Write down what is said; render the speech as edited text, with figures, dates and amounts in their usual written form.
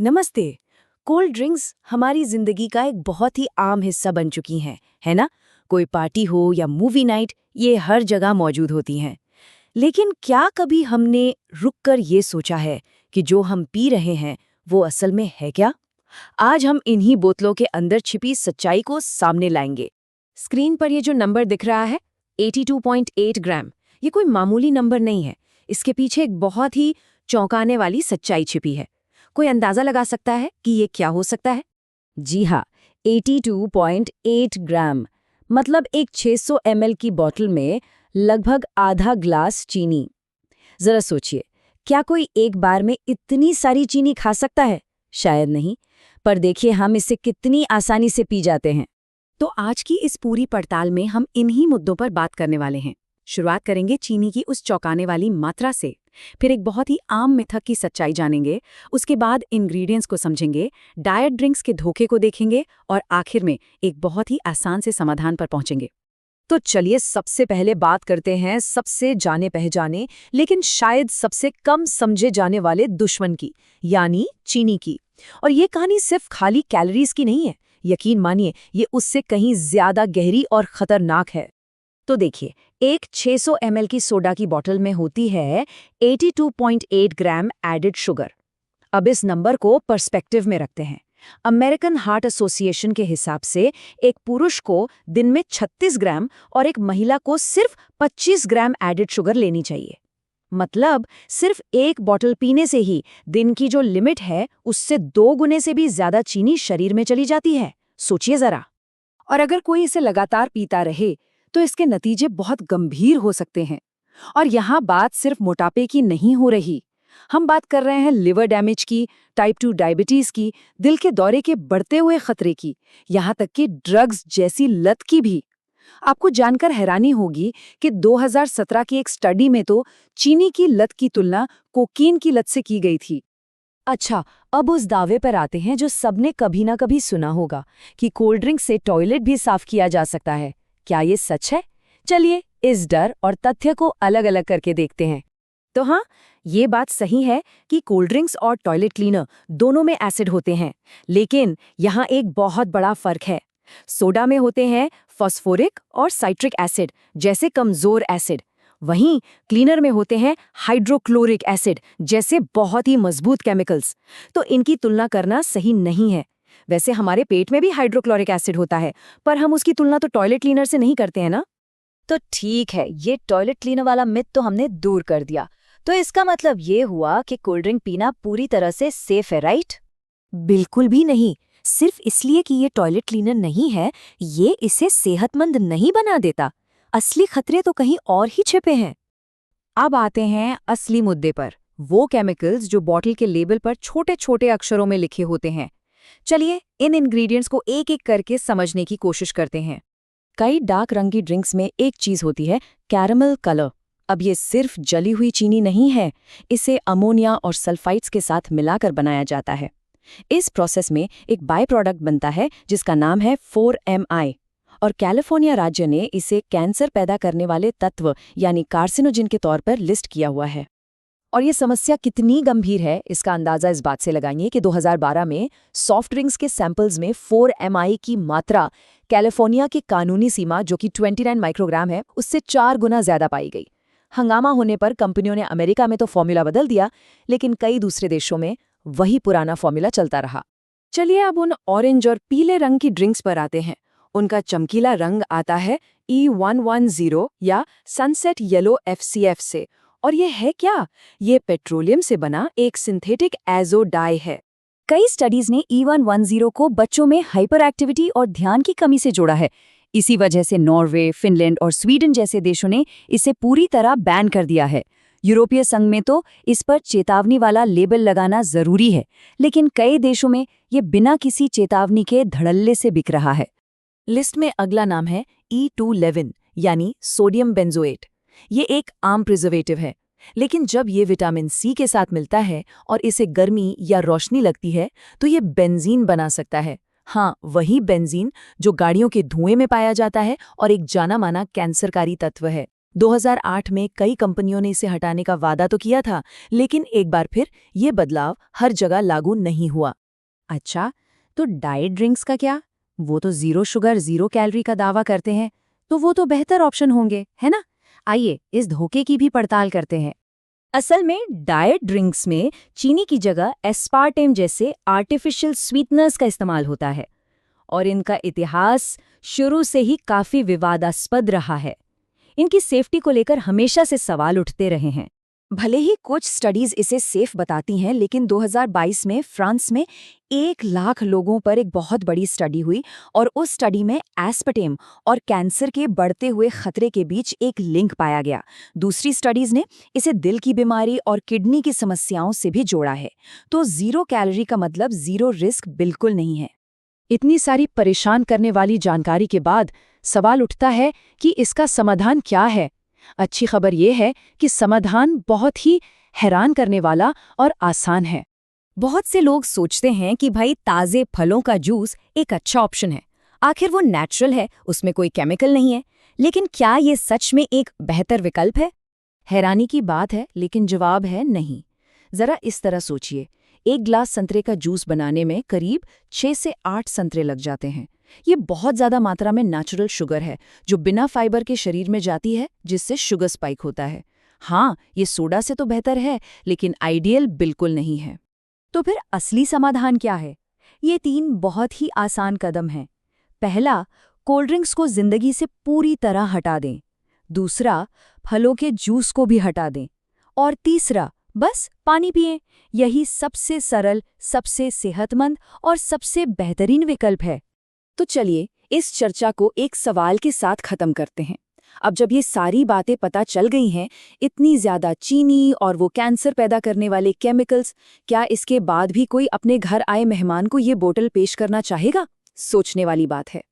नमस्ते। Cold drinks हमारी जिंदगी का एक बहुत ही आम हिस्सा बन चुकी हैं, है ना? कोई पार्टी हो या मूवी नाइट, ये हर जगह मौजूद होती हैं। लेकिन क्या कभी हमने रुककर ये सोचा है कि जो हम पी रहे हैं वो असल में है क्या? आज हम इन्हीं बोतलों के अंदर छिपी सच्चाई को सामने लाएंगे। स्क्रीन पर ये जो नंबर दिख रहा है, 82.8 ग्राम, ये कोई मामूली नंबर नहीं है। इसके पीछे एक बहुत ही चौंकाने वाली सच्चाई छिपी है। कोई अंदाजा लगा सकता है कि ये क्या हो सकता है? जी हाँ, 82.8 ग्राम, मतलब एक 600 ml की बोतल में लगभग आधा ग्लास चीनी। जरा सोचिए, क्या कोई एक बार में इतनी सारी चीनी खा सकता है? शायद नहीं। पर देखिए हम इसे कितनी आसानी से पी जाते हैं। तो आज की इस पूरी पड़ताल में हम इन्हीं मुद्दों पर बात करने वाले हैं। शुरुआत करेंगे चीनी की उस चौंकाने वाली मात्रा से, फिर एक बहुत ही आम मिथक की सच्चाई जानेंगे, उसके बाद इंग्रेडिएंट्स को समझेंगे, डाइट ड्रिंक्स के धोखे को देखेंगे और आखिर में एक बहुत ही आसान से समाधान पर पहुंचेंगे। तो चलिए सबसे पहले बात करते हैं सबसे जाने पहचाने लेकिन शायद सबसे कम समझे जाने वाले दुश्मन की, यानी चीनी की। और ये कहानी सिर्फ खाली कैलोरीज की नहीं है, यकीन मानिए ये उससे कहीं ज्यादा गहरी और खतरनाक है। तो देखिए, एक 600 ml की सोडा की बोतल में होती है 82.8 ग्राम एडेड शुगर। अब इस नंबर को पर्सपेक्टिव में रखते हैं। अमेरिकन हार्ट एसोसिएशन के हिसाब से एक पुरुष को दिन में 36 ग्राम और एक महिला को सिर्फ 25 ग्राम एडेड शुगर लेनी चाहिए। मतलब सिर्फ एक बोतल पीने से ही दिन की जो लिमिट है उससे 2 गुने से भी ज्यादा चीनी शरीर में चली जाती है। सोचिए जरा। और अगर कोई इसे लगातार पीता रहे तो इसके नतीजे बहुत गंभीर हो सकते हैं। और यहाँ बात सिर्फ मोटापे की नहीं हो रही, हम बात कर रहे हैं लिवर डैमेज की, टाइप 2 डायबिटीज की, दिल के दौरे के बढ़ते हुए खतरे की, यहाँ तक कि ड्रग्स जैसी लत की भी। आपको जानकर हैरानी होगी कि 2017 की एक स्टडी में तो चीनी की लत की तुलना कोकीन की लत से की गई थी। अच्छा, अब उस दावे पर आते हैं जो सबने कभी ना कभी सुना होगा कि कोल्ड ड्रिंक से टॉयलेट भी साफ किया जा सकता है। क्या ये सच है? चलिए इस डर और तथ्य को अलग अलग करके देखते हैं। तो हाँ, ये बात सही है कि कोल्ड ड्रिंक्स और टॉयलेट क्लीनर दोनों में एसिड होते हैं, लेकिन यहाँ एक बहुत बड़ा फर्क है। सोडा में होते हैं फॉस्फोरिक और साइट्रिक एसिड जैसे कमजोर एसिड, वहीं क्लीनर में होते हैं हाइड्रोक्लोरिक एसिड जैसे बहुत ही मजबूत केमिकल्स। तो इनकी तुलना करना सही नहीं है। वैसे हमारे पेट में भी हाइड्रोक्लोरिक एसिड होता है, पर हम उसकी तुलना तो टॉयलेट क्लीनर से नहीं करते हैं ना। तो ठीक है, ये टॉयलेट क्लीनर वाला मिथ तो हमने दूर कर दिया। तो इसका मतलब ये हुआ कि कोल्ड ड्रिंक पीना पूरी तरह से सेफ है, राइट? बिल्कुल भी नहीं। सिर्फ इसलिए कि ये टॉयलेट क्लीनर नहीं है, ये इसे सेहतमंद नहीं बना देता। असली खतरे तो कहीं और ही छिपे हैं। अब आते हैं असली मुद्दे पर, वो केमिकल्स जो बॉटल के लेबल पर छोटे छोटे अक्षरों में लिखे होते हैं। चलिए इन इंग्रेडिएंट्स को एक एक करके समझने की कोशिश करते हैं। कई डार्क रंग की ड्रिंक्स में एक चीज होती है, कैरामल कलर। अब ये सिर्फ जली हुई चीनी नहीं है, इसे अमोनिया और सल्फाइड्स के साथ मिलाकर बनाया जाता है। इस प्रोसेस में एक बाय प्रोडक्ट बनता है जिसका नाम है 4MI, और कैलिफोर्निया राज्य ने इसे कैंसर पैदा करने वाले तत्व यानी कार्सिनोजिन के तौर पर लिस्ट किया हुआ है। और ये समस्या कितनी गंभीर है इसका अंदाजा इस बात से लगाइए कि 2012 में सॉफ्ट ड्रिंक्स के सैंपल्स में 4MI की मात्रा कैलिफोर्निया की कानूनी सीमा जो कि 29 माइक्रोग्राम है उससे 4 गुना ज्यादा पाई गई। हंगामा होने पर कंपनियों ने अमेरिका में तो फॉर्मूला बदल दिया, लेकिन कई दूसरे देशों में वही पुराना फॉर्मूला चलता रहा। चलिए अब उन ऑरेंज और पीले रंग की ड्रिंक्स पर आते हैं। उनका चमकीला रंग आता है E110 या सनसेट येलो FCF से। और ये है क्या? ये पेट्रोलियम से बना एक सिंथेटिक एजो डाई है। कई स्टडीज ने E110 को बच्चों में हाइपर एक्टिविटी और ध्यान की कमी से जोड़ा है। इसी वजह से नॉर्वे, फिनलैंड और स्वीडन जैसे देशों ने इसे पूरी तरह बैन कर दिया है। यूरोपीय संघ में तो इस पर चेतावनी वाला लेबल लगाना जरूरी है, लेकिन कई देशों में ये बिना किसी चेतावनी के धड़ल्ले से बिक रहा है। लिस्ट में अगला नाम है E211 यानी सोडियम बेंजोएट। ये एक आम प्रिजर्वेटिव है, लेकिन जब ये विटामिन सी के साथ मिलता है और इसे गर्मी या रोशनी लगती है तो ये बेंजीन बना सकता है। हाँ, वही बेंजीन जो गाड़ियों के धुएं में पाया जाता है और एक जाना माना कैंसरकारी तत्व है। 2008 में कई कंपनियों ने इसे हटाने का वादा तो किया था, लेकिन एक बार फिर ये बदलाव हर जगह लागू नहीं हुआ। अच्छा, तो डाइट ड्रिंक्स का क्या? वो तो ज़ीरो शुगर, ज़ीरो कैलोरी का दावा करते हैं, तो वो तो बेहतर ऑप्शन होंगे, है ना? आइए, इस धोखे की भी पड़ताल करते हैं। असल में डाइट ड्रिंक्स में चीनी की जगह एस्पार्टेम जैसे आर्टिफिशियल स्वीटनर्स का इस्तेमाल होता है, और इनका इतिहास शुरू से ही काफी विवादास्पद रहा है। इनकी सेफ्टी को लेकर हमेशा से सवाल उठते रहे हैं। भले ही कुछ स्टडीज इसे सेफ बताती हैं, लेकिन 2022 में फ्रांस में 1 लाख लोगों पर एक बहुत बड़ी स्टडी हुई, और उस स्टडी में एस्पार्टेम और कैंसर के बढ़ते हुए खतरे के बीच एक लिंक पाया गया। दूसरी स्टडीज ने इसे दिल की बीमारी और किडनी की समस्याओं से भी जोड़ा है। तो ज़ीरो कैलोरी का मतलब ज़ीरो रिस्क बिल्कुल नहीं है। इतनी सारी परेशान करने वाली जानकारी के बाद सवाल उठता है कि इसका समाधान क्या है। अच्छी खबर यह है कि समाधान बहुत ही हैरान करने वाला और आसान है। बहुत से लोग सोचते हैं कि भाई ताज़े फलों का जूस एक अच्छा ऑप्शन है, आखिर वो नेचुरल है, उसमें कोई केमिकल नहीं है। लेकिन क्या ये सच में एक बेहतर विकल्प है? हैरानी की बात है, लेकिन जवाब है नहीं। जरा इस तरह सोचिए, 1 गिलास संतरे का जूस बनाने में करीब 6 से 8 संतरे लग जाते हैं। ये बहुत ज़्यादा मात्रा में नेचुरल शुगर है, जो बिना फाइबर के शरीर में जाती है, जिससे शुगर स्पाइक होता है। हाँ, ये सोडा से तो बेहतर है, लेकिन आइडियल बिल्कुल नहीं है। तो फिर असली समाधान क्या है? ये 3 बहुत ही आसान कदम हैं। पहला, कोल्ड ड्रिंक्स को जिंदगी से पूरी तरह हटा दें। दूसरा, फलों के जूस को भी हटा दें। और तीसरा, बस पानी पिएं। यही सबसे सरल, सबसे सेहतमंद और सबसे बेहतरीन विकल्प है। तो चलिए इस चर्चा को एक सवाल के साथ खत्म करते हैं। अब जब ये सारी बातें पता चल गई हैं, इतनी ज्यादा चीनी और वो कैंसर पैदा करने वाले केमिकल्स, क्या इसके बाद भी कोई अपने घर आए मेहमान को ये बोतल पेश करना चाहेगा? सोचने वाली बात है।